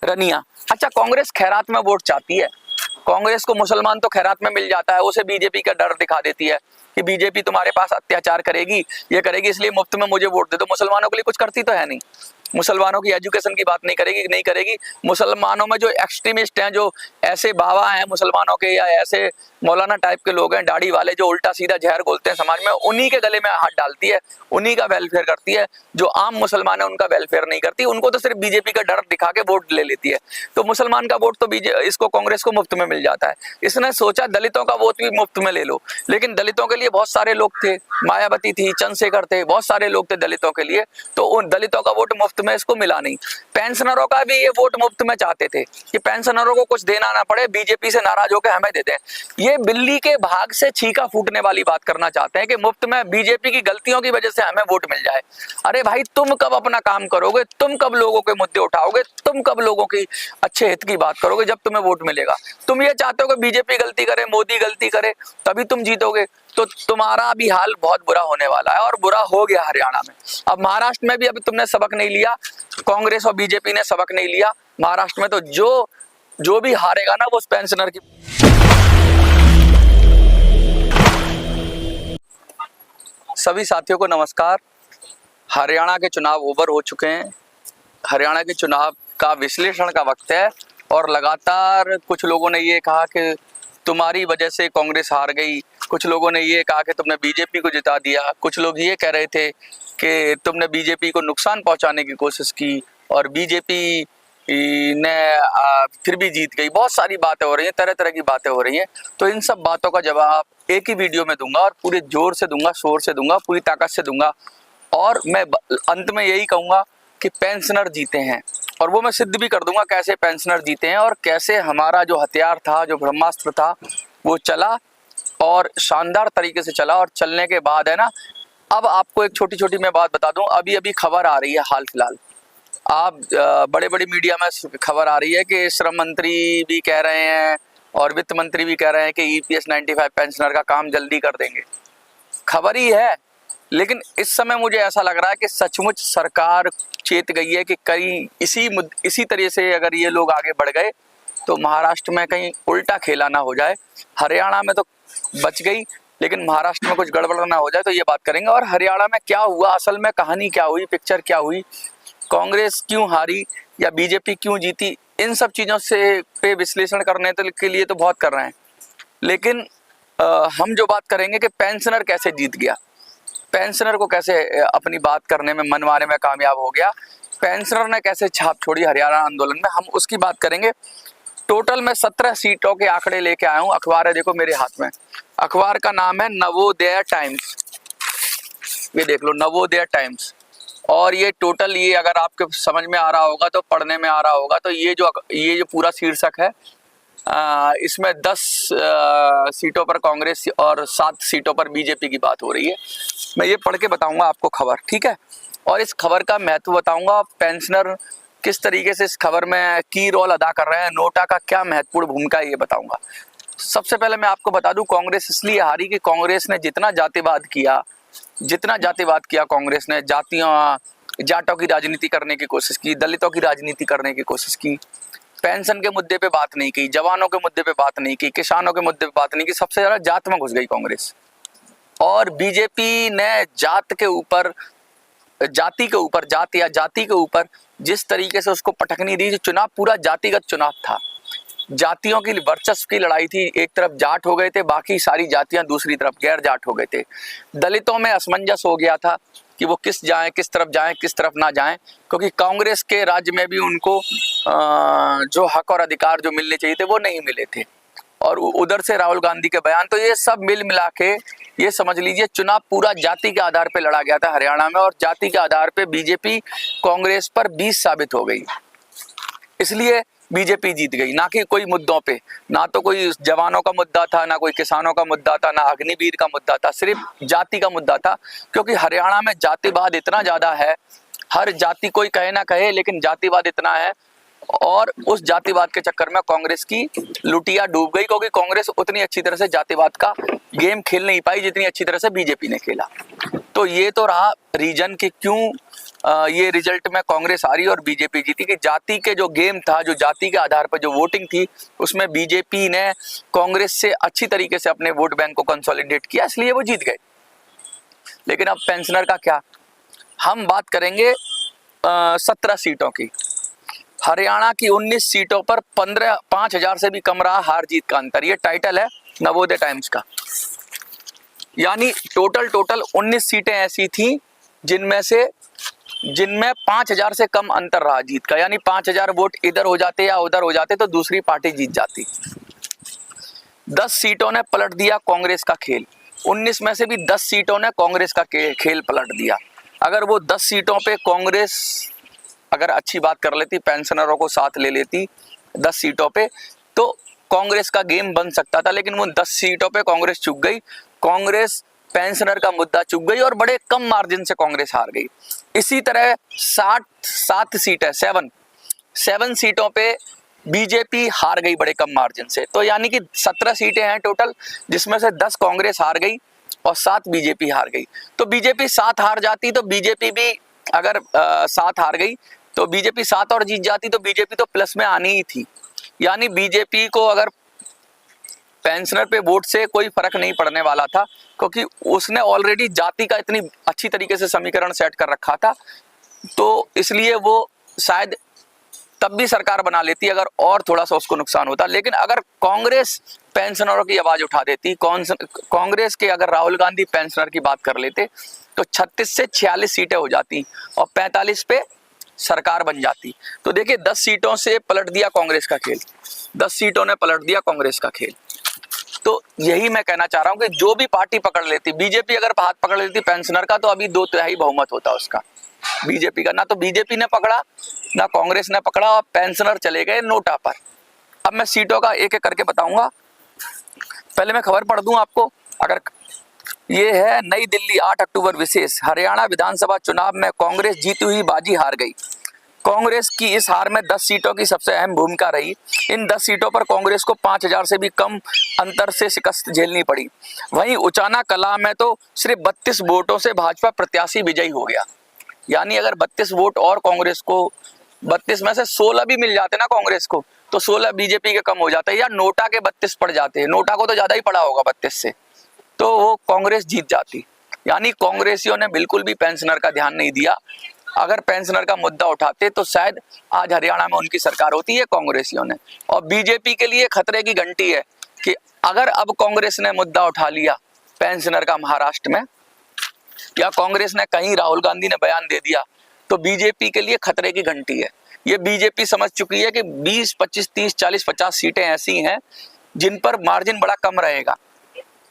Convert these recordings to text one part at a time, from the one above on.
रनिया। अच्छा, कांग्रेस खैरात में वोट चाहती है। कांग्रेस को मुसलमान तो खैरात में मिल जाता है, उसे बीजेपी का डर दिखा देती है कि बीजेपी तुम्हारे पास अत्याचार करेगी, ये करेगी, इसलिए मुफ्त में मुझे वोट दे दो। मुसलमानों के लिए कुछ करती तो है नहीं, मुसलमानों की एजुकेशन की बात नहीं करेगी। मुसलमानों में जो एक्सट्रीमिस्ट हैं, जो ऐसे बाबा हैं मुसलमानों के, या ऐसे मौलाना टाइप के लोग हैं दाढ़ी वाले, जो उल्टा सीधा जहर बोलते हैं समाज में, उन्हीं के गले में हाथ डालती है, उन्हीं का वेलफेयर करती है। जो आम मुसलमान है उनका वेलफेयर नहीं करती, उनको तो सिर्फ बीजेपी का डर दिखा के वोट ले लेती है। तो मुसलमान का वोट तो इसको कांग्रेस को मुफ्त में मिल जाता है। इसने सोचा दलितों का वोट भी मुफ्त में ले लो, लेकिन दलितों के लिए बहुत सारे लोग थे, मायावती थी, चंद्रशेखर थे, बहुत सारे लोग थे दलितों के लिए, तो उन दलितों का वोट मुफ्त में इसको मिला नहीं। पेंशनरों का भी ये वोट मुफ्त में चाहते थे कि पेंशनरों को कुछ देना ना पड़े, बीजेपी से नाराज होकर हमें दे दें। ये बिल्ली के भाग से छीका फूटने वाली बात करना चाहते हैं कि मुफ्त में बीजेपी की गलतियों की वजह से हमें वोट मिल जाए। अरे भाई, तुम कब अपना काम करोगे? तुम कब लोगों के मुद्दे उठाओगे? तुम कब लोगों की अच्छे हित की बात करोगे जब तुम्हें वोट मिलेगा? तुम ये चाहते हो कि बीजेपी गलती करे, मोदी गलती करे, तभी तुम जीतोगे। तो तुम्हारा भी हाल बहुत बुरा होने वाला है, और बुरा हो गया हरियाणा में। अब महाराष्ट्र में भी अभी तुमने सबक नहीं लिया, कांग्रेस और बीजेपी ने सबक नहीं लिया। महाराष्ट्र में तो जो भी हारेगा ना, वो उस पेंशनर की। सभी साथियों को नमस्कार। हरियाणा के चुनाव ओवर हो चुके हैं। हरियाणा के चुनाव का विश्लेषण का वक्त है, और लगातार कुछ लोगों ने ये कहा कि तुम्हारी वजह से कांग्रेस हार गई, कुछ लोगों ने ये कहा कि तुमने बीजेपी को जिता दिया, कुछ लोग ये कह रहे थे कि तुमने बीजेपी को नुकसान पहुंचाने की कोशिश की और बीजेपी ने फिर भी जीत गई। बहुत सारी बातें हो रही हैं, तरह तरह की बातें हो रही हैं। तो इन सब बातों का जवाब एक ही वीडियो में दूंगा, और पूरे जोर से दूंगा, शोर से दूंगा, पूरी ताकत से दूंगा। और मैं अंत में यही कहूँगा कि पेंशनर जीते हैं, और वो मैं सिद्ध भी कर दूंगा कैसे पेंशनर जीते हैं, और कैसे हमारा जो हथियार था, जो ब्रह्मास्त्र था, वो चला और शानदार तरीके से चला। और चलने के बाद है ना, अब आपको एक छोटी छोटी मैं बात बता दूं। अभी अभी खबर आ रही है, हाल फिलहाल आप बड़े बड़े मीडिया में खबर आ रही है कि श्रम मंत्री भी कह रहे हैं और वित्त मंत्री भी कह रहे हैं कि EPS 95 पेंशनर का काम जल्दी कर देंगे। खबर ही है, लेकिन इस समय मुझे ऐसा लग रहा है कि सचमुच सरकार चेत गई है कि कहीं इसी तरह से अगर ये लोग आगे बढ़ गए तो महाराष्ट्र में कहीं उल्टा खेला ना हो जाए। हरियाणा में तो बच गई, लेकिन महाराष्ट्र में कुछ गड़बड़ ना हो जाए, तो ये बात करेंगे। और हरियाणा में क्या हुआ, असल में कहानी क्या हुई, पिक्चर क्या हुई, कांग्रेस क्यों हारी या बीजेपी क्यों जीती, इन सब चीज़ों से पे विश्लेषण करने के लिए तो बहुत कर रहे हैं। लेकिन हम जो बात करेंगे कि पेंशनर कैसे जीत गया, पेंशनर को कैसे अपनी बात करने में, मनवाने में कामयाब हो गया, पेंशनर ने कैसे छाप छोड़ी हरियाणा आंदोलन में, हम उसकी बात करेंगे। टोटल मैं 17 सीटों के आंकड़े लेके आया हूँ। अखबार है, देखो मेरे हाथ में। अखबार का नाम है नवोदय टाइम्स। ये देख लो, नवोदय टाइम्स। और ये टोटल, ये अगर आपके समझ में आ रहा होगा तो, पढ़ने में आ रहा होगा तो, ये जो पूरा शीर्षक है, इसमें 10 सीटों पर कांग्रेस और 7 सीटों पर बीजेपी की बात हो रही है। मैं ये पढ़ के बताऊंगा आपको खबर, ठीक है? और इस खबर का महत्व बताऊंगा, पेंशनर किस तरीके से इस खबर में की रोल अदा कर रहे हैं, नोटा का क्या महत्वपूर्ण भूमिका है, ये बताऊंगा। सबसे पहले मैं आपको बता दूं, कांग्रेस इसलिए हारी कि कांग्रेस ने जितना जातिवाद किया कांग्रेस ने, जाटों की राजनीति करने की कोशिश की, दलितों की राजनीति करने की कोशिश की, पेंशन के मुद्दे पे बात नहीं की, जवानों के मुद्दे पे बात नहीं की, किसानों के मुद्दे पे बात नहीं की, सबसे ज्यादा जात में घुस गई कांग्रेस। और बीजेपी ने जाति के ऊपर जिस तरीके से उसको पटकनी दी, चुनाव पूरा जातिगत चुनाव था, जातियों की वर्चस्व की लड़ाई थी। एक तरफ जाट हो गए थे, बाकी सारी जातियां दूसरी तरफ गैर जाट हो गए थे। दलितों में असमंजस हो गया था कि वो किस तरफ जाएं, किस तरफ ना जाएं, क्योंकि कांग्रेस के राज्य में भी उनको जो हक और अधिकार जो मिलने चाहिए थे वो नहीं मिले थे, और उधर से राहुल गांधी के बयान, तो ये सब मिल मिला के ये समझ लीजिए चुनाव पूरा जाति के आधार पे लड़ा गया था हरियाणा में, और जाति के आधार पे बीजेपी कांग्रेस पर 20 साबित हो गई। इसलिए बीजेपी जीत गई, ना कि कोई मुद्दों पे, ना तो कोई जवानों का मुद्दा था, ना कोई किसानों का मुद्दा था, ना अग्निवीर का मुद्दा था, सिर्फ जाति का मुद्दा था। क्योंकि हरियाणा में जातिवाद इतना ज्यादा है, हर जाति कोई कहे ना कहे, लेकिन जातिवाद इतना है, और उस जातिवाद के चक्कर में कांग्रेस की लुटिया डूब गई, क्योंकि कांग्रेस उतनी अच्छी तरह से जातिवाद का गेम खेल नहीं पाई जितनी अच्छी तरह से बीजेपी ने खेला। तो ये तो रहा रीजन कि क्यों ये रिजल्ट में कांग्रेस हारी और बीजेपी जीती, कि जाति के जो गेम था, जो जाति के आधार पर जो वोटिंग थी, उसमें बीजेपी ने कांग्रेस से अच्छी तरीके से अपने वोट बैंक को कंसोलिडेट किया, इसलिए वो जीत गए। लेकिन अब पेंशनर का क्या, हम बात करेंगे 17 सीटों की। हरियाणा की 19 सीटों पर 5,000 से भी कम रहा हार जीत का अंतर। ये टाइटल है नवोदय टाइम्स का। यानी टोटल 19 सीटें ऐसी थी जिनमें 5,000 से कम अंतर रहा जीत का। यानी 5,000 वोट इधर हो जाते या उधर हो जाते तो दूसरी पार्टी जीत जाती। 10 सीटों ने पलट दिया कांग्रेस का खेल। 19 में से भी 10 सीटों ने कांग्रेस का खेल पलट दिया। अगर वो 10 सीटों पे कांग्रेस अगर अच्छी बात कर लेती, पेंशनरों को साथ ले लेती 10 सीटों पे, तो कांग्रेस का गेम बन सकता था। लेकिन वो 10 सीटों पे कांग्रेस चूक गई। कांग्रेस पेंशनर का मुद्दा चूक गई और बड़े कम मार्जिन से कांग्रेस हार गई। इसी तरह 7 सीटें 7 सीटों पे बीजेपी हार गई बड़े कम मार्जिन से। तो यानी कि 17 सीटें हैं टोटल, जिसमें से 10 कांग्रेस हार गई और 7 बीजेपी हार गई। तो बीजेपी 7 हार जाती तो बीजेपी भी अगर 7 हार गई तो बीजेपी 7 और जीत जाती तो बीजेपी तो प्लस में आनी ही थी। यानी बीजेपी को अगर पेंशनर पे वोट से कोई फर्क नहीं पड़ने वाला था, क्योंकि उसने ऑलरेडी जाति का इतनी अच्छी तरीके से समीकरण सेट कर रखा था। तो इसलिए वो शायद तब भी सरकार बना लेती अगर और थोड़ा सा उसको नुकसान होता। लेकिन अगर कांग्रेस पेंशनरों की आवाज उठा देती, कांग्रेस के अगर राहुल गांधी पेंशनर की बात कर लेते, तो 36 से 46 सीटें हो जाती और 45 पे सरकार बन जाती। तो देखिए 10 सीटों से पलट दिया कांग्रेस का खेल, 10 सीटों ने पलट दिया कांग्रेस का खेल। तो यही मैं कहना चाह रहा हूं कि जो भी पार्टी पकड़ लेती, बीजेपी अगर हाथ पकड़ लेती पेंशनर का, तो अभी 2/3 बहुमत होता उसका बीजेपी का। ना तो बीजेपी ने पकड़ा ना कांग्रेस ने पकड़ा और पेंशनर चले गए नोटा पर। अब मैं सीटों का एक एक करके बताऊंगा। पहले मैं खबर पढ़ दूं आपको। अगर ये है नई दिल्ली 8 अक्टूबर विशेष, हरियाणा विधानसभा चुनाव में कांग्रेस जीती हुई बाजी हार गई। कांग्रेस की इस हार में 10 सीटों की सबसे अहम भूमिका रही। इन 10 सीटों पर कांग्रेस को 5,000 से भी कम अंतर से शिकस्त झेलनी पड़ी। वहीं उचाना कला में तो सिर्फ 32 वोटों से भाजपा प्रत्याशी विजयी हो गया। यानी अगर 32 वोट और कांग्रेस को, 32 में से 16 भी मिल जाते ना कांग्रेस को, तो 16 बीजेपी के कम हो जाते या नोटा के 32 पड़ जाते। नोटा को तो ज्यादा ही पड़ा होगा 32 से, तो वो कांग्रेस जीत जाती। यानी कांग्रेसियों ने बिल्कुल भी पेंशनर का ध्यान नहीं दिया। अगर पेंशनर का मुद्दा उठाते तो शायद आज हरियाणा में उनकी सरकार होती है कांग्रेसियों ने। और बीजेपी के लिए खतरे की घंटी है कि अगर अब कांग्रेस ने मुद्दा उठा लिया पेंशनर का महाराष्ट्र में, या कांग्रेस ने कहीं राहुल गांधी ने बयान दे दिया, तो बीजेपी के लिए खतरे की घंटी है। ये बीजेपी समझ चुकी है कि 20, 25, 30, 40, 50 सीटें ऐसी हैं जिन पर मार्जिन बड़ा कम रहेगा।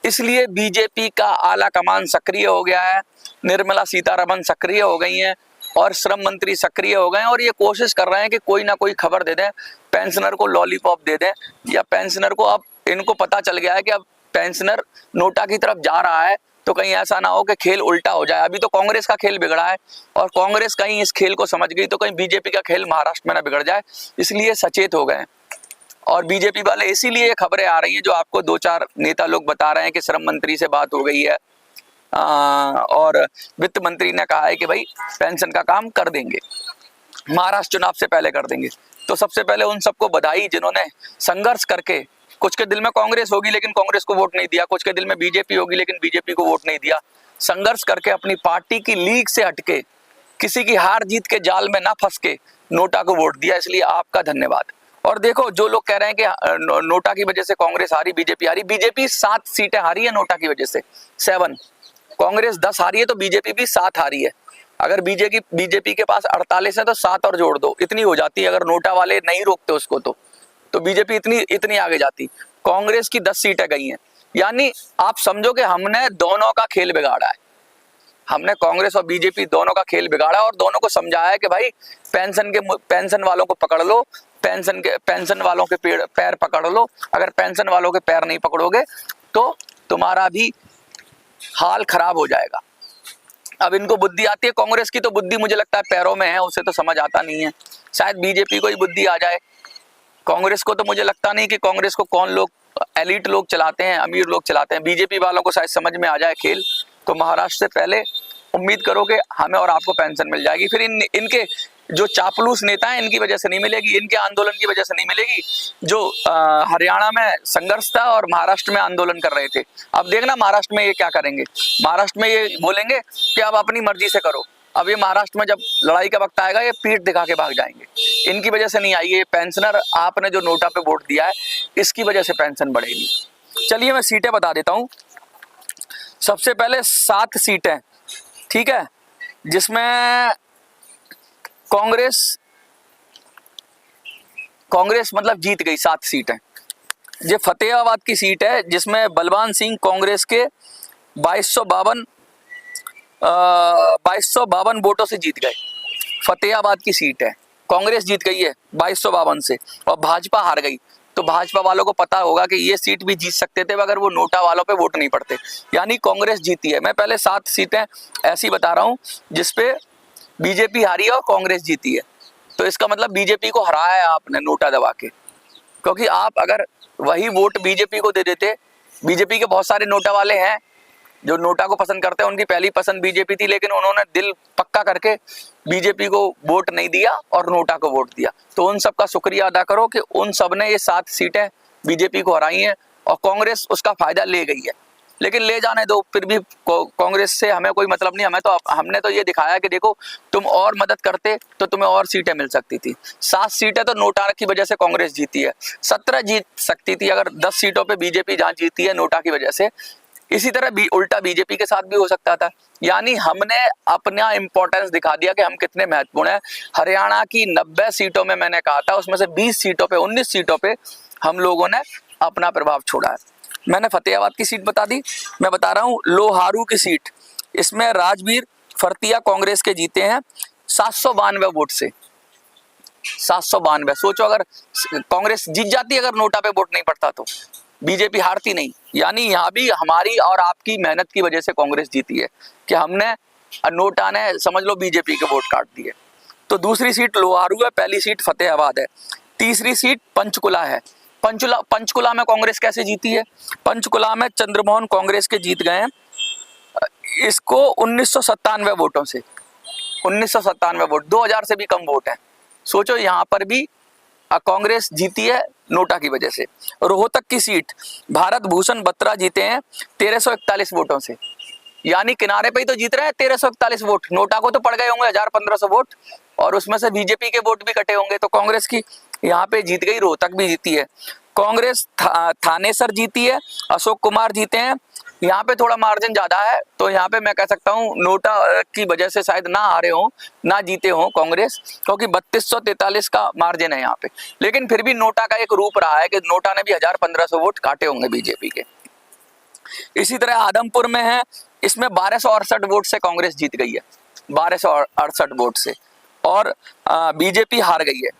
इसलिए बीजेपी का आला कमान सक्रिय हो गया है, निर्मला सीतारमन सक्रिय हो गई हैं और श्रम मंत्री सक्रिय हो गए, और ये कोशिश कर रहे हैं कि कोई ना कोई खबर दे दें, पेंशनर को लॉलीपॉप दे दें, या पेंशनर को, अब इनको पता चल गया है कि अब पेंशनर नोटा की तरफ जा रहा है, तो कहीं ऐसा ना हो कि खेल उल्टा हो जाए। अभी तो कांग्रेस का खेल बिगड़ा है और कांग्रेस कहीं इस खेल को समझ गई तो कहीं बीजेपी का खेल महाराष्ट्र में ना बिगड़ जाए, इसलिए सचेत हो गए। और बीजेपी वाले इसीलिए ये खबरें आ रही हैं जो आपको 2-4 नेता लोग बता रहे हैं कि श्रम मंत्री से बात हो गई है और वित्त मंत्री ने कहा है कि भाई पेंशन का काम कर देंगे, महाराष्ट्र चुनाव से पहले कर देंगे। तो सबसे पहले उन सबको बधाई जिन्होंने संघर्ष करके, कुछ के दिल में कांग्रेस होगी लेकिन कांग्रेस को वोट नहीं दिया, कुछ के दिल में बीजेपी होगी लेकिन बीजेपी को वोट नहीं दिया, संघर्ष करके अपनी पार्टी की लीग से हटके, किसी की हार जीत के जाल में ना फंस के नोटा को वोट दिया, इसलिए आपका धन्यवाद। और देखो जो लोग कह रहे हैं कि नोटा की वजह से कांग्रेस हारी, बीजेपी हारी, बीजेपी 7 सीटें हारी है नोटा की वजह से, 7। कांग्रेस 10 हारी है तो बीजेपी भी 7 हारी है। अगर बीजेपी के पास 48 है तो 7 और जोड़ दो, इतनी हो जाती है। अगर नोटा वाले नहीं रोकते उसको तो बीजेपी इतनी आगे जाती। कांग्रेस की 10 सीटें गई हैं। यानी आप समझो कि हमने दोनों का खेल बिगाड़ा है, हमने कांग्रेस और बीजेपी दोनों का खेल बिगाड़ा और दोनों को समझाया है कि भाई पेंशन वालों को पकड़ लो, पेंशन वालों के पैर पकड़ लो। अगर पेंशन वालों के पैर नहीं पकड़ोगे तो तुम्हारा भी हाल खराब हो जाएगा। अब इनको बुद्धि आती है, कांग्रेस की तो बुद्धि मुझे लगता है पैरों में है, उसे तो समझ आता नहीं है। शायद बीजेपी को ही बुद्धि आ जाए, कांग्रेस को तो मुझे लगता नहीं कि कांग्रेस को कौन लोग, एलिट लोग चलाते हैं, अमीर लोग चलाते हैं। बीजेपी वालों को शायद समझ में आ जाए खेल, तो महाराष्ट्र से पहले उम्मीद करो कि हमें और आपको पेंशन मिल जाएगी। फिर इनके जो चापलूस नेता हैं इनकी वजह से नहीं मिलेगी, इनके आंदोलन की वजह से नहीं मिलेगी। जो हरियाणा में संघर्ष था और महाराष्ट्र में आंदोलन कर रहे थे, अब देखना महाराष्ट्र में ये क्या करेंगे। महाराष्ट्र में ये बोलेंगे कि अब अपनी मर्जी से करो। अब ये महाराष्ट्र में जब लड़ाई का वक्त आएगा ये पीठ दिखा के भाग जाएंगे। इनकी वजह से नहीं आएगी। ये पेंशनर आपने जो नोटा पे वोट दिया है इसकी वजह से पेंशन बढ़ेगी। चलिए मैं सीटें बता देता हूँ। सबसे पहले 7 सीटें, ठीक है, जिसमें कांग्रेस मतलब जीत गई 7 सीटें। ये फतेहाबाद की सीट है जिसमें बलवान सिंह कांग्रेस के 2252 वोटों से जीत गए। फतेहाबाद की सीट है, कांग्रेस जीत गई है 2252 से और भाजपा हार गई। तो भाजपा वालों को पता होगा कि ये सीट भी जीत सकते थे अगर वो नोटा वालों पे वोट नहीं पड़ते, यानी कांग्रेस जीती है। मैं पहले 7 सीटें ऐसी बता रहा हूँ जिसपे बीजेपी हारी है और कांग्रेस जीती है। तो इसका मतलब बीजेपी को हराया है आपने नोटा दबा के, क्योंकि आप अगर वही वोट बीजेपी को दे देते, बीजेपी के बहुत सारे नोटा वाले हैं जो नोटा को पसंद करते हैं, उनकी पहली पसंद बीजेपी थी, लेकिन उन्होंने दिल पक्का करके बीजेपी को वोट नहीं दिया और नोटा को वोट दिया। तो उन सब का शुक्रिया अदा करो कि उन सब ने ये 7 सीटें बीजेपी को हराई हैं और कांग्रेस उसका फायदा ले गई है। लेकिन ले जाने दो, फिर भी कांग्रेस से हमें कोई मतलब नहीं। हमने तो ये दिखाया कि देखो तुम और मदद करते तो तुम्हें और सीटें मिल सकती थी। 7 सीटें तो नोटा की वजह से कांग्रेस जीती है, 17 जीत सकती थी अगर 10 सीटों पे बीजेपी जहां जीती है नोटा की वजह से। इसी तरह भी उल्टा बीजेपी के साथ भी हो सकता था। यानी हमने अपना इंपॉर्टेंस दिखा दिया कि हम कितने महत्वपूर्ण हैं। हरियाणा की 90 सीटों में मैंने कहा था उसमें से 20 सीटों पे 19 सीटों पे हम लोगों ने अपना प्रभाव छोड़ा है। मैंने फतेहाबाद की सीट बता दी। मैं बता रहा हूँ लोहारू की सीट, इसमें राजवीर फरतिया कांग्रेस के जीते हैं 792 वोट से। 792, सोचो अगर कांग्रेस जीत जाती अगर नोटा पे वोट नहीं पड़ता तो बीजेपी हारती नहीं। यानी यहाँ भी हमारी और आपकी मेहनत की वजह से कांग्रेस जीती है कि हमने नोटा ने समझ लो बीजेपी के वोट काट दिए। तो दूसरी सीट लोहारू है, पहली सीट फतेहाबाद है। तीसरी सीट पंचकुला है। पंचकुला में कांग्रेस कैसे जीती है? पंचकुला में चंद्रमोहन कांग्रेस के जीत गए हैं इसको 1997 वोटों से। 1997 वोट, 2000 से भी कम वोट है। सोचो यहाँ पर भी कांग्रेस जीती है नोटा की वजह से। रोहतक की सीट भारत भूषण बत्रा जीते हैं 1341 वोटों से। यानी किनारे पे ही तो जीत रहे हैं 1341 वोट। नोटा को तो पड़ गए होंगे 1000-1500 वोट और उसमें से बीजेपी के वोट भी कटे होंगे। तो कांग्रेस की यहाँ पे जीत गई, रोहतक भी जीती है। कांग्रेस थानेसर जीती है, अशोक कुमार जीते हैं। यहाँ पे थोड़ा मार्जिन ज्यादा है, तो यहाँ पे मैं कह सकता हूँ नोटा की वजह से शायद ना हारे हों, ना जीते हों कांग्रेस, क्योंकि 3243 का मार्जिन है यहाँ पे। लेकिन फिर भी नोटा का एक रूप रहा है कि नोटा ने भी 1000-1500 वोट काटे होंगे बीजेपी के। इसी तरह आदमपुर में है, इसमें 1268 वोट से कांग्रेस जीत गई है, 1268 वोट से, और बीजेपी हार गई है।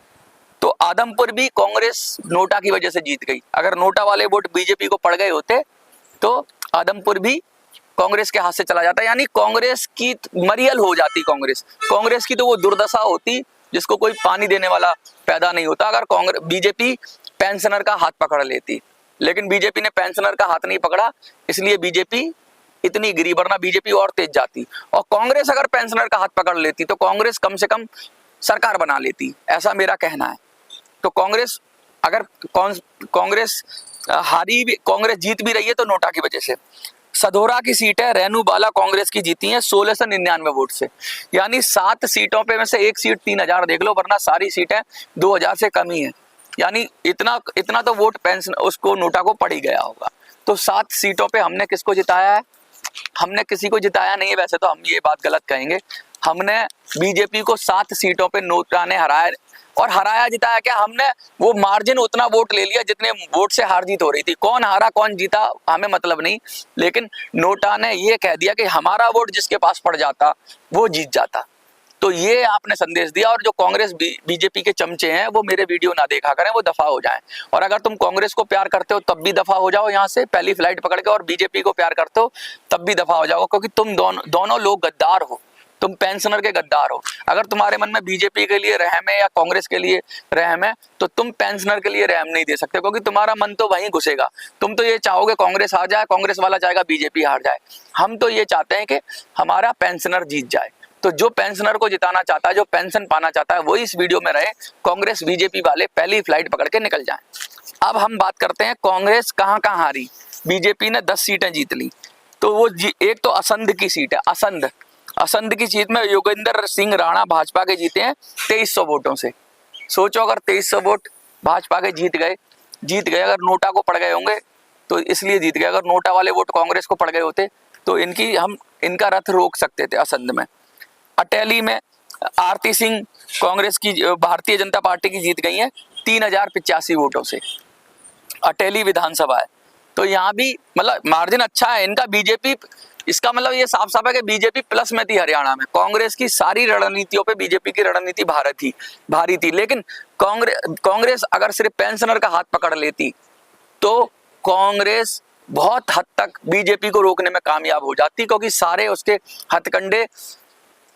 तो आदमपुर भी कांग्रेस नोटा की वजह से जीत गई। अगर नोटा वाले वोट बीजेपी को पड़ गए होते तो आदमपुर भी कांग्रेस के हाथ से चला जाता। यानी कांग्रेस की मरियल हो जाती। कांग्रेस की तो वो दुर्दशा होती जिसको कोई पानी देने वाला पैदा नहीं होता अगर बीजेपी पेंशनर का हाथ पकड़ लेती। लेकिन बीजेपी ने पेंशनर का हाथ नहीं पकड़ा, इसलिए बीजेपी इतनी गिरी, वरना बीजेपी और तेज जाती। और कांग्रेस अगर पेंशनर का हाथ पकड़ लेती तो कांग्रेस कम से कम सरकार बना लेती, ऐसा मेरा कहना है। तो कांग्रेस अगर कांग्रेस हारी भी, कांग्रेस जीत भी रही है तो नोटा की वजह से। सधोरा की सीट है, रेनू बाला कांग्रेस की जीती है 1699 वोट से। यानी 7 सीटों पे में से एक सीट 3000 देख लो, वरना सारी सीटें 2000 से कम ही है। यानी इतना तो वोट पेंशन उसको नोटा को पड़ ही गया होगा। तो 7 सीटों पे हमने किसको जिताया है? हमने किसी को जिताया नहीं है, वैसे तो हम ये बात गलत कहेंगे। हमने बीजेपी को 7 सीटों पे नोटा ने हराया। और हराया जिताया क्या? हमने वो मार्जिन उतना वोट ले लिया जितने वोट से हार जीत हो रही थी। कौन हारा कौन जीता हमें मतलब नहीं, लेकिन नोटा ने ये कह दिया कि हमारा वोट जिसके पास पड़ जाता वो जीत जाता। तो ये आपने संदेश दिया। और जो कांग्रेस बीजेपी के चमचे हैं वो मेरे वीडियो ना देखा करें, वो दफा हो जाएं। और अगर तुम कांग्रेस को प्यार करते हो तब भी दफा हो जाओ यहाँ से पहली फ्लाइट पकड़ के, और बीजेपी को प्यार करते हो तब भी दफा हो जाओ, क्योंकि तुम दोनों लोग गद्दार हो। तुम पेंशनर के गद्दार हो। अगर तुम्हारे मन में बीजेपी के लिए रहम है या कांग्रेस के लिए रहम है तो तुम पेंशनर के लिए रहम नहीं दे सकते, क्योंकि तुम्हारा मन तो वहीं घुसेगा। तुम तो ये चाहोगे कांग्रेस हार जाए, कांग्रेस वाला चाहेगा बीजेपी हार जाए। हम तो ये चाहते हैं कि हमारा पेंशनर जीत जाए। तो जो पेंशनर को जिताना चाहता है, जो पेंशन पाना चाहता है, वो इस वीडियो में रहे। कांग्रेस बीजेपी वाले पहली फ्लाइट पकड़ के निकल जाएं। अब हम बात करते हैं कांग्रेस कहां कहां हारी। बीजेपी ने 10 सीटें जीत ली। तो वो एक तो असंध की सीट है, असंध की सीट में योगेंद्र सिंह राणा भाजपा के जीते हैं 2300 वोटों से। सोचो अगर 2300 वोट भाजपा के जीत गए। अगर नोटा को पड़ गए होंगे तो इसलिए जीत गए। अगर नोटा वाले वोट कांग्रेस को पड़ गए होते तो इनका रथ रोक सकते थे। असंध में अटेली में आरती सिंह कांग्रेस की भारतीय जनता पार्टी की जीत गई है 3085 वोटों से। अटेली विधानसभा है, तो यहाँ भी मतलब मार्जिन अच्छा है इनका। बीजेपी, इसका मतलब ये साफ साफ है कि बीजेपी प्लस में थी हरियाणा में। कांग्रेस की सारी रणनीतियों पे बीजेपी की रणनीति भारी थी। लेकिन कांग्रेस अगर सिर्फ पेंशनर का हाथ पकड़ लेती तो कांग्रेस बहुत हद तक बीजेपी को रोकने में कामयाब हो जाती, क्योंकि सारे उसके हथकंडे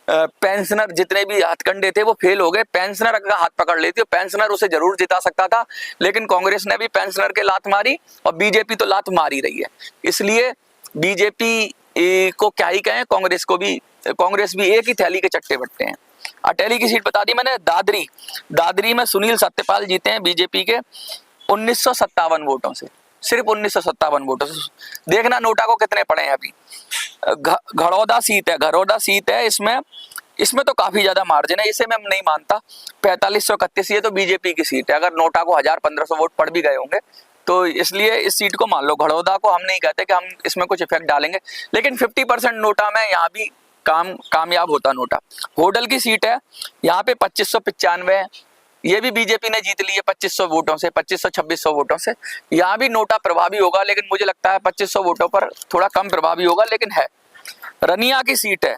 पेंशनर जितने भी हथकंडे थे वो फेल हो गए। पेंशनर का हाथ पकड़ लेती, पेंशनर उसे जरूर जिता सकता था, लेकिन कांग्रेस ने भी पेंशनर के लात मारी और बीजेपी तो लात मार ही रही है। इसलिए बीजेपी को क्या ही कहें, कांग्रेस भी एक ही थैली के चट्टे बट्टे हैं। अटेली की सीट बता दी मैंने। दादरी में सुनील सत्यपाल जीते हैं बीजेपी के 1957 वोटों से, सिर्फ 1957 वोटों से। देखना नोटा को कितने पड़े हैं अभी। घड़ौदा सीट है, इसमें तो काफी ज्यादा मार्जिन है, इसे मैं नहीं मानता। 4531, ये तो बीजेपी की सीट है। अगर नोटा को 1000-1500 वोट पड़ भी गए होंगे तो इसलिए इस सीट को मान लो। घड़ौदा को हम नहीं कहते कि हम इसमें कुछ इफेक्ट डालेंगे, लेकिन 50% नोटा में यहाँ भी कामयाब होता नोटा। होडल की सीट है, यहाँ पे 2595 है, ये भी बीजेपी ने जीत ली है 2500 वोटों से, 2500-2600 वोटों से। यहाँ भी नोटा प्रभावी होगा, लेकिन मुझे लगता है 2500 वोटों पर थोड़ा कम प्रभावी होगा, लेकिन है। रनिया की सीट है,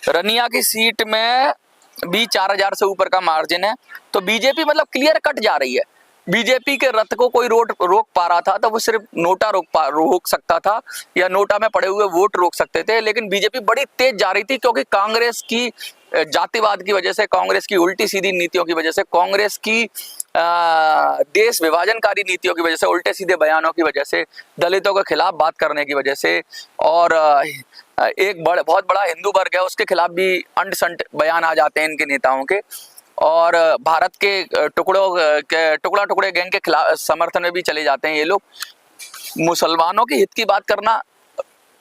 रनिया की सीट में भी 4000 से ऊपर का मार्जिन है। तो बीजेपी मतलब क्लियर कट जा रही है। बीजेपी के रथ को कोई रोक पा रहा था तो वो सिर्फ नोटा रोक सकता था, या नोटा में पड़े हुए वोट रोक सकते थे। लेकिन बीजेपी बड़ी तेज जा रही थी, क्योंकि कांग्रेस की जातिवाद की वजह से, कांग्रेस की उल्टी सीधी नीतियों की वजह से, कांग्रेस की देश विभाजनकारी नीतियों की वजह से, उल्टे सीधे बयानों की वजह से, दलितों के खिलाफ बात करने की वजह से, और एक बहुत बड़ा हिंदू वर्ग है उसके खिलाफ भी अंट संट बयान आ जाते हैं इनके नेताओं के। और भारत के टुकड़े गैंग के खिलाफ समर्थन में भी चले जाते हैं ये लोग। मुसलमानों के हित की बात करना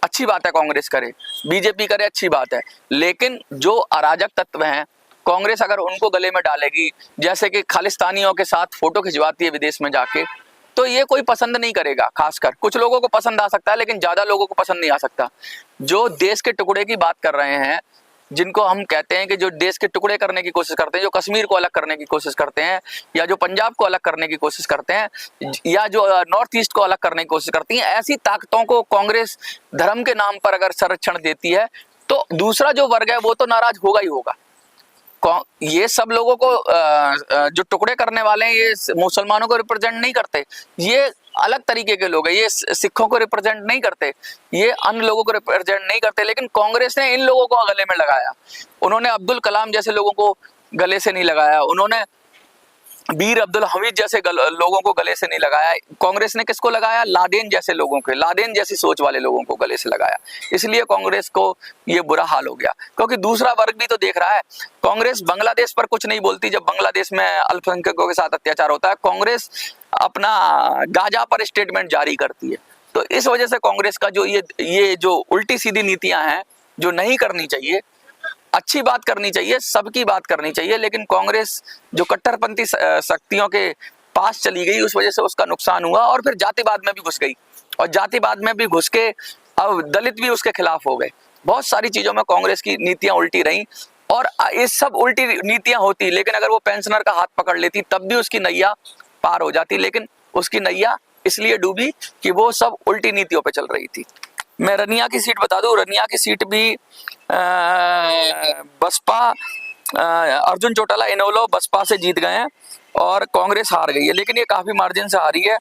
अच्छी बात है, कांग्रेस करे, बीजेपी करे, अच्छी बात है। लेकिन जो अराजक तत्व हैं, कांग्रेस अगर उनको गले में डालेगी, जैसे कि खालिस्तानियों के साथ फोटो खिंचवाती है विदेश में जाके, तो ये कोई पसंद नहीं करेगा। खासकर कुछ लोगों को पसंद आ सकता है, लेकिन ज्यादा लोगों को पसंद नहीं आ सकता। जो देश के टुकड़े की बात कर रहे हैं, जिनको हम कहते हैं कि जो देश के टुकड़े करने की कोशिश करते हैं, जो कश्मीर को अलग करने की कोशिश करते हैं, या जो पंजाब को अलग करने की कोशिश करते हैं, या जो नॉर्थ ईस्ट को अलग करने की कोशिश करती हैं, ऐसी ताकतों को कांग्रेस धर्म के नाम पर अगर संरक्षण देती है तो दूसरा जो वर्ग है वो तो नाराज होगा ही होगा। ये सब लोगों को जो टुकड़े करने वाले हैं, ये मुसलमानों को रिप्रेजेंट नहीं करते, ये अलग तरीके के लोग हैं। ये सिखों को रिप्रेजेंट नहीं करते, ये अन्य लोगों को रिप्रेजेंट नहीं करते। लेकिन कांग्रेस ने इन लोगों को गले में लगाया। उन्होंने अब्दुल कलाम जैसे लोगों को गले से नहीं लगाया, उन्होंने बीर अब्दुल हमीद जैसे लोगों को गले से नहीं लगाया। कांग्रेस ने किसको लगाया? लादेन जैसे लोगों को, लादेन जैसी सोच वाले लोगों को गले से लगाया। इसलिए कांग्रेस को ये बुरा हाल हो गया, क्योंकि दूसरा वर्ग भी तो देख रहा है। कांग्रेस बांग्लादेश पर कुछ नहीं बोलती जब बांग्लादेश में अल्पसंख्यकों के साथ अत्याचार होता है। कांग्रेस अपना गाजा पर स्टेटमेंट जारी करती है। तो इस वजह से कांग्रेस का जो ये जो उल्टी सीधी नीतियां हैं, जो नहीं करनी चाहिए, अच्छी बात करनी चाहिए, सबकी बात करनी चाहिए, लेकिन कांग्रेस जो कट्टरपंथी शक्तियों के पास चली गई, उस वजह से उसका नुकसान हुआ। और फिर जातिवाद में भी घुस गई, और जातिवाद में भी घुस के अब दलित भी उसके खिलाफ हो गए। बहुत सारी चीजों में कांग्रेस की नीतियां उल्टी रहीं, और ये सब उल्टी नीतियां होती, लेकिन अगर वो पेंशनर का हाथ पकड़ लेती तब भी उसकी नैया पार हो जाती। लेकिन उसकी नैया इसलिए डूबी कि वो सब उल्टी नीतियों पे चल रही थी। मैं रनिया की सीट बता दूं, रनिया की सीट भी बसपा, अर्जुन चौटाला इनेलो बसपा से जीत गए हैं और कांग्रेस हार गई है, लेकिन ये काफी मार्जिन से हारी है।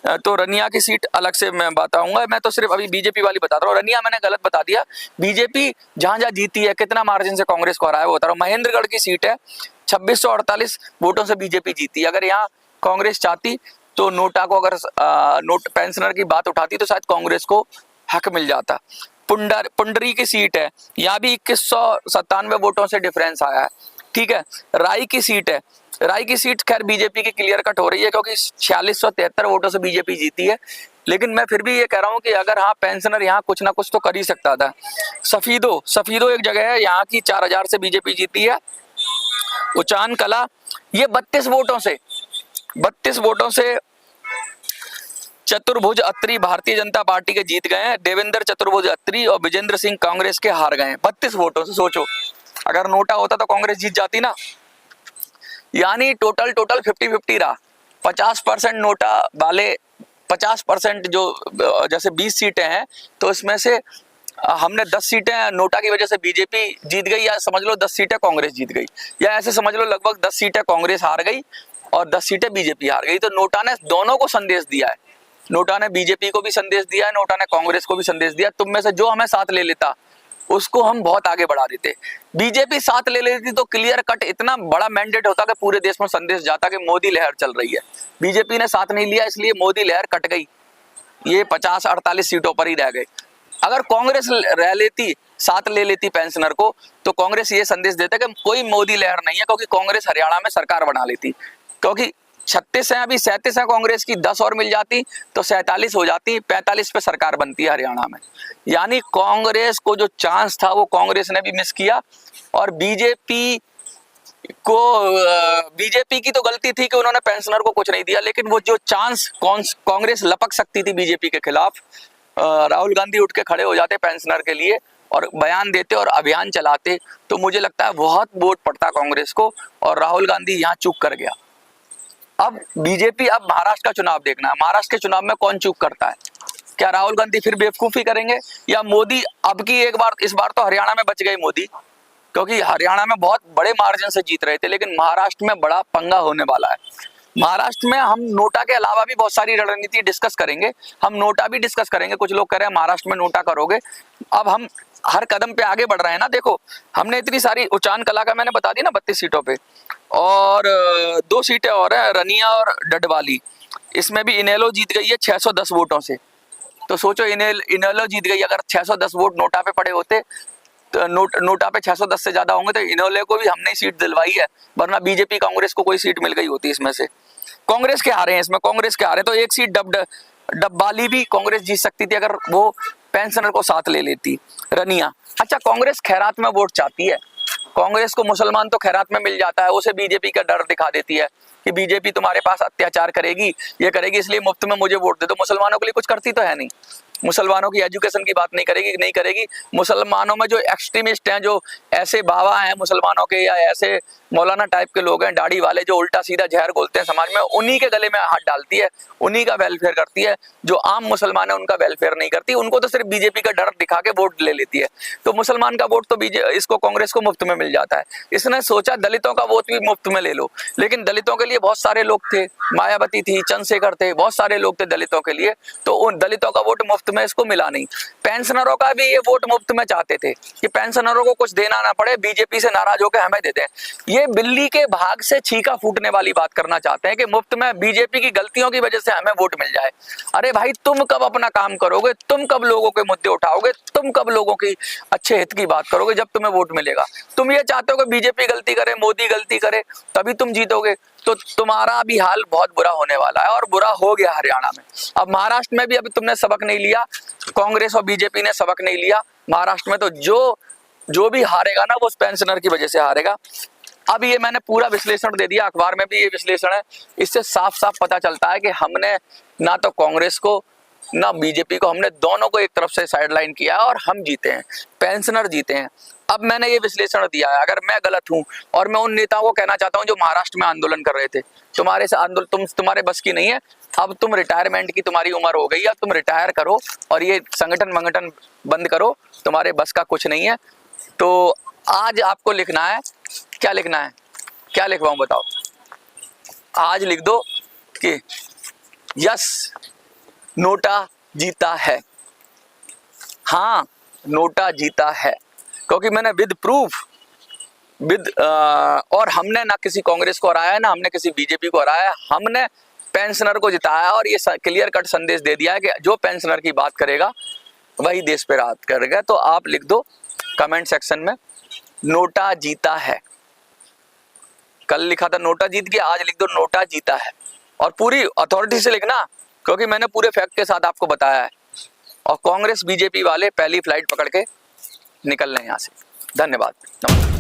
तो रनिया की सीट अलग से मैं बताऊंगा, मैं तो सिर्फ अभी बीजेपी वाली बता रहा हूँ। रनिया मैंने गलत बता दिया, बीजेपी जहां जहां जीती है, कितना मार्जिन से कांग्रेस को हराया है वो बता रहा हूँ। महेंद्रगढ़ की सीट है, 2648 वोटों से बीजेपी जीती। अगर यहाँ कांग्रेस चाहती तो नोटा को, अगर नोट पेंशनर की बात उठाती तो शायद कांग्रेस को हक मिल जाता। पुंडरी की सीट है, यहाँ भी 2197 वोटों से डिफरेंस आया है, ठीक है। राई की सीट है, राई की सीट खैर बीजेपी की क्लियर कट हो रही है क्योंकि 4673 वोटों से बीजेपी जीती है, लेकिन मैं फिर भी ये कह रहा हूँ कि अगर हाँ पेंशनर यहाँ कुछ ना कुछ तो कर ही सकता था। सफीदो एक जगह है, यहाँ की 4000 से बीजेपी जीती है। उचान कला ये 32 वोटों से चतुर्भुज अत्री भारतीय जनता पार्टी के जीत गए हैं। देवेंद्र चतुर्भुज अत्री और विजेंद्र सिंह कांग्रेस के हार गए हैं 32 वोटों से। सोचो अगर नोटा होता तो कांग्रेस जीत जाती ना। यानी टोटल 50-50 रहा। 50% नोटा वाले, 50% जो जैसे 20 सीटें हैं तो इसमें से हमने 10 सीटें नोटा की वजह से बीजेपी जीत गई, या समझ लो 10 सीटें कांग्रेस जीत गई, या ऐसे समझ लो लगभग 10 सीटें कांग्रेस हार गई और 10 सीटें बीजेपी हार गई। तो नोटा ने दोनों को संदेश दिया है, नोटा ने बीजेपी को भी संदेश दिया है, नोटा ने कांग्रेस को भी संदेश दिया, तुम में से जो हमें साथ ले लेता उसको हम बहुत आगे बढ़ा देते। बीजेपी साथ ले लेती तो क्लियर कट इतना बड़ा मैंडेट होता कि पूरे देश में संदेश जाता कि मोदी लहर चल रही है। बीजेपी ने साथ नहीं लिया, इसलिए मोदी लहर कट गई, ये 50-48 सीटों पर ही रह गए। अगर कांग्रेस रह लेती, साथ ले लेती पेंशनर को, तो कांग्रेस ये संदेश देता कि कोई मोदी लहर नहीं है, क्योंकि कांग्रेस हरियाणा में सरकार बना लेती। क्योंकि 36 है, अभी 37 है कांग्रेस की, 10 और मिल जाती तो 47 हो जाती, 45 पे सरकार बनती है हरियाणा में। यानी कांग्रेस को जो चांस था वो कांग्रेस ने भी मिस किया। और बीजेपी की तो गलती थी कि उन्होंने पेंशनर को कुछ नहीं दिया, लेकिन वो जो चांस कांग्रेस लपक सकती थी बीजेपी के खिलाफ, राहुल गांधी उठ के खड़े हो जाते पेंशनर के लिए और बयान देते और अभियान चलाते, तो मुझे लगता है बहुत वोट पड़ता कांग्रेस को, और राहुल गांधी यहाँ चूक कर गया। अब बीजेपी, अब महाराष्ट्र का चुनाव देखना है, महाराष्ट्र के चुनाव में कौन चूक करता है। क्या राहुल गांधी फिर बेवकूफी करेंगे, या मोदी अब की इस बार तो हरियाणा में बच गए मोदी, क्योंकि हरियाणा में बहुत बड़े मार्जिन से जीत रहे थे, लेकिन महाराष्ट्र में बड़ा पंगा होने वाला है। महाराष्ट्र में हम नोटा के अलावा भी बहुत सारी रणनीति डिस्कस करेंगे, हम नोटा भी डिस्कस करेंगे। कुछ लोग कह रहे हैं महाराष्ट्र में नोटा करोगे, अब हम हर कदम पे आगे बढ़ रहे हैं ना। देखो हमने इतनी सारी, उचान कला का मैंने बता दी ना 32 सीटों पे, और 2 सीटें और है रनिया और डडवाली, इसमें भी इनेलो जीत गई है 610 वोटों से। तो सोचो इनेलो जीत गई, अगर 610 वोट नोटा पे पड़े होते तो नोटा पे 610 से ज्यादा होंगे तो इनेलो को भी हमने ही सीट दिलवाई है, वरना बीजेपी कांग्रेस को कोई सीट मिल गई होती। इसमें से कांग्रेस के हारे हैं, इसमें कांग्रेस के हारे, तो एक सीट डब्बाली भी कांग्रेस जीत सकती थी अगर वो पेंशनर को साथ ले लेती। रनिया, अच्छा कांग्रेस खैरात में वोट चाहती है, कांग्रेस को मुसलमान तो खैरात में मिल जाता है, उसे बीजेपी का डर दिखा देती है कि बीजेपी तुम्हारे पास अत्याचार करेगी, ये करेगी, इसलिए मुफ्त में मुझे वोट दे दो। मुसलमानों के लिए कुछ करती तो है नहीं, मुसलमानों की एजुकेशन की बात नहीं करेगी। मुसलमानों में जो एक्सट्रीमिस्ट हैं, जो ऐसे बाबा हैं मुसलमानों के, या ऐसे मौलाना टाइप के लोग हैं दाढ़ी वाले, जो उल्टा सीधा जहर बोलते हैं समाज में, उन्हीं के गले में हाथ डालती है, उन्हीं का वेलफेयर करती है। जो आम मुसलमान है उनका वेलफेयर नहीं करती, उनको तो सिर्फ बीजेपी का डर दिखा के वोट ले लेती है। तो मुसलमान का वोट तो इसको कांग्रेस को मुफ्त में मिल जाता है। इसने सोचा दलितों का वोट भी मुफ्त में ले लो, लेकिन दलितों के लिए बहुत सारे लोग थे, मायावती थी, चंद्रशेखर थे, बहुत सारे लोग थे दलितों के लिए, तो उन दलितों का वोट मुफ्त में इसको मिला नहीं। पेंशनरों का भी ये वोट मुफ्त में चाहते थे कि पेंशनरों को कुछ देना ना पड़े, बीजेपी से नाराज होकर हमें दे दें। ये बिल्ली के भाग से छीका फूटने वाली बात करना चाहते हैं कि मुफ्त में बीजेपी की गलतियों की वजह से हमें वोट मिल जाए। अरे भाई तुम कब अपना काम करोगे, तुम कब लोगों के मुद्दे उठाओगे, तुम कब लोगों की अच्छे हित की बात करोगे जब तुम्हें वोट मिलेगा। तुम ये चाहते हो कि बीजेपी गलती करे, मोदी गलती करे, तभी तुम जीतोगे, तो तुम्हारा भी हाल बहुत बुरा होने वाला है, और बुरा हो गया हरियाणा में। अब महाराष्ट्र में भी अभी तुमने सबक नहीं लिया, कांग्रेस और बीजेपी ने सबक नहीं लिया महाराष्ट्र में, तो जो भी हारेगा ना वो पेंशनर की वजह से हारेगा। अब ये मैंने पूरा विश्लेषण दे दिया, अखबार में भी ये विश्लेषण है, इससे साफ साफ पता चलता है कि हमने ना तो कांग्रेस को ना बीजेपी को, हमने दोनों को एक तरफ से साइडलाइन किया है और हम जीते हैं, पेंशनर जीते हैं। अब मैंने ये विश्लेषण दिया है, अगर मैं गलत हूं, और मैं उन नेताओं को कहना चाहता हूं जो महाराष्ट्र में आंदोलन कर रहे थे, तुम्हारे से आंदोलन तुम्हारे बस की नहीं है, अब तुम रिटायरमेंट की तुम्हारी उम्र हो गई है, तुम रिटायर करो और ये संगठन बंद करो, तुम्हारे बस का कुछ नहीं है। तो आज आपको लिखना है, क्या लिखना है, क्या लिखवाऊं बताओ, आज लिख दो कि यस, नोटा जीता है। हाँ, नोटा जीता है, क्योंकि मैंने विद प्रूफ और हमने ना किसी कांग्रेस को हराया, ना हमने किसी बीजेपी को हराया, हमने पेंशनर को जिताया और ये क्लियर कट संदेश दे दिया है कि जो पेंशनर की बात करेगा वही देश पे राज करेगा। तो आप लिख दो कमेंट सेक्शन में, नोटा जीता है। कल लिखा था नोटा जीत गया, आज लिख दो नोटा जीता है, और पूरी अथॉरिटी से लिखना, क्योंकि मैंने पूरे फैक्ट के साथ आपको बताया है। और कांग्रेस बीजेपी वाले पहली फ्लाइट पकड़ के निकल रहे हैं यहाँ से। धन्यवाद, नमस्कार।